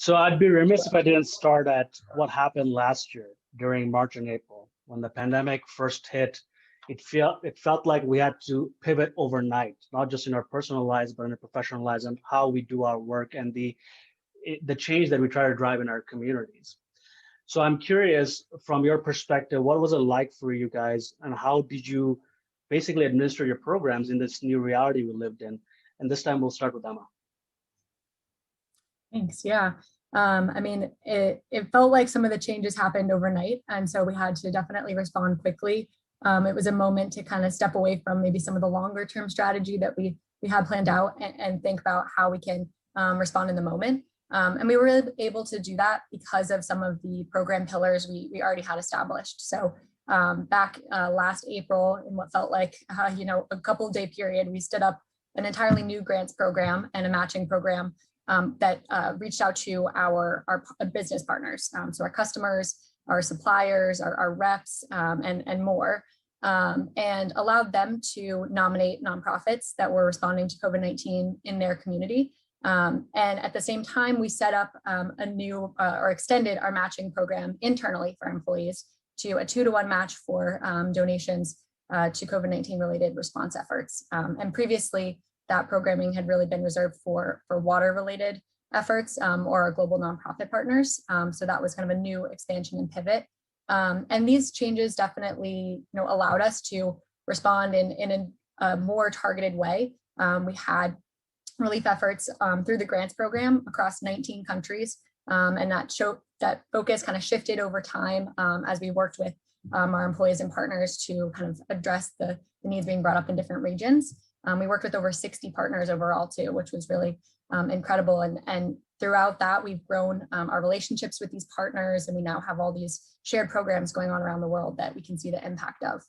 So I'd be remiss if I didn't start at what happened last year during March and April when the pandemic first hit. It felt like we had to pivot overnight, not just in our personal lives, but in our professional lives and how we do our work and the change that we try to drive in our communities. So I'm curious, from your perspective, what was it like for you guys, and how did you basically administer your programs in this new reality we lived in? And this time we'll start with Emma. Thanks. Yeah. I mean, it felt like some of the changes happened overnight. And so we had to definitely respond quickly. It was a moment to kind of step away from maybe some of the longer term strategy that we had planned out and think about how we can respond in the moment. And we were really able to do that because of some of the program pillars we already had established. So back last April, in what felt like a couple day period, we stood up an entirely new grants program and a matching program that reached out to our business partners, so our customers, our suppliers, our reps, and more, and allowed them to nominate nonprofits that were responding to COVID-19 in their community. And at the same time, we set up a new or extended our matching program internally for employees to a 2-to-1 match for donations to COVID-19 related response efforts. And previously, that programming had really been reserved for water related efforts or our global nonprofit partners. So that was kind of a new expansion and pivot. And these changes definitely allowed us to respond in a more targeted way. We had relief efforts through the grants program across 19 countries. And that focus kind of shifted over time as we worked with our employees and partners to kind of address the needs being brought up in different regions. We worked with over 60 partners overall too, which was really incredible. And throughout that, we've grown our relationships with these partners, and we now have all these shared programs going on around the world that we can see the impact of.